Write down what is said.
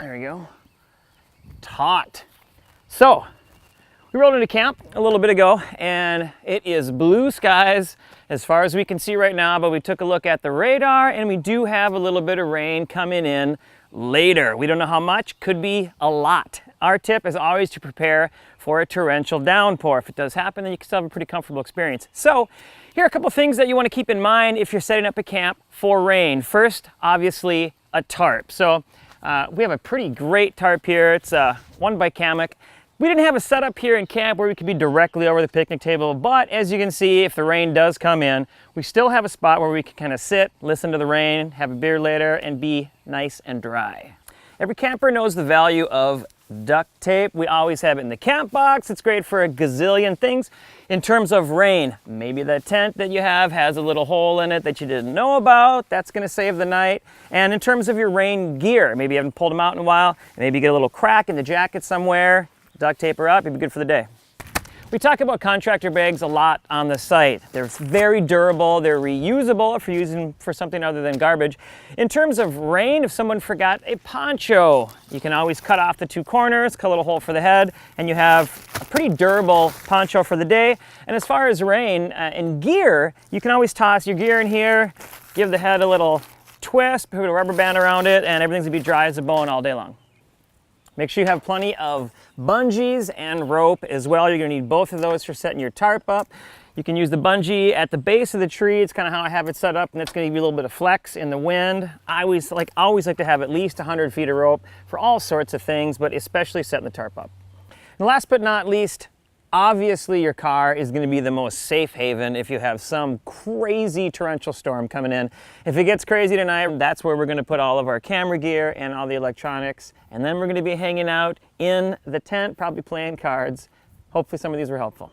There we go. Taut. So, we rolled into camp a little bit ago and it is blue skies as far as we can see right now, but we took a look at the radar and we do have a little bit of rain coming in later. We don't know how much, could be a lot. Our tip is always to prepare for a torrential downpour. If it does happen, then you can still have a pretty comfortable experience. So, here are a couple of things that you want to keep in mind if you're setting up a camp for rain. First, obviously, a tarp. So, we have a pretty great tarp here. It's one by Kamek. We didn't have a setup here in camp where we could be directly over the picnic table, but as you can see, if the rain does come in, we still have a spot where we can kind of sit, listen to the rain, have a beer later, and be nice and dry. Every camper knows the value of duct tape. We always have it in the camp box. It's great for a gazillion things. In terms of rain, maybe the tent that you have has a little hole in it that you didn't know about. That's going to save the night. And in terms of your rain gear, maybe you haven't pulled them out in a while, maybe you get a little crack in the jacket somewhere, duct tape her up, you'll be good for the day. We talk about contractor bags a lot on the site. They're very durable, they're reusable if you're using for something other than garbage. In terms of rain, if someone forgot a poncho, you can always cut off the two corners, cut a little hole for the head, and you have a pretty durable poncho for the day. And as far as rain and gear, you can always toss your gear in here, give the head a little twist, put a rubber band around it, and everything's gonna be dry as a bone all day long. Make sure you have plenty of bungees and rope as well. You're gonna need both of those for setting your tarp up. You can use the bungee at the base of the tree. It's kind of how I have it set up, and that's gonna give you a little bit of flex in the wind. I always like to have at least 100 feet of rope for all sorts of things, but especially setting the tarp up. And last but not least, obviously your car is going to be the most safe haven if you have some crazy torrential storm coming in. If it gets crazy tonight, that's where we're going to put all of our camera gear and all the electronics. And then we're going to be hanging out in the tent, probably playing cards. Hopefully some of these were helpful.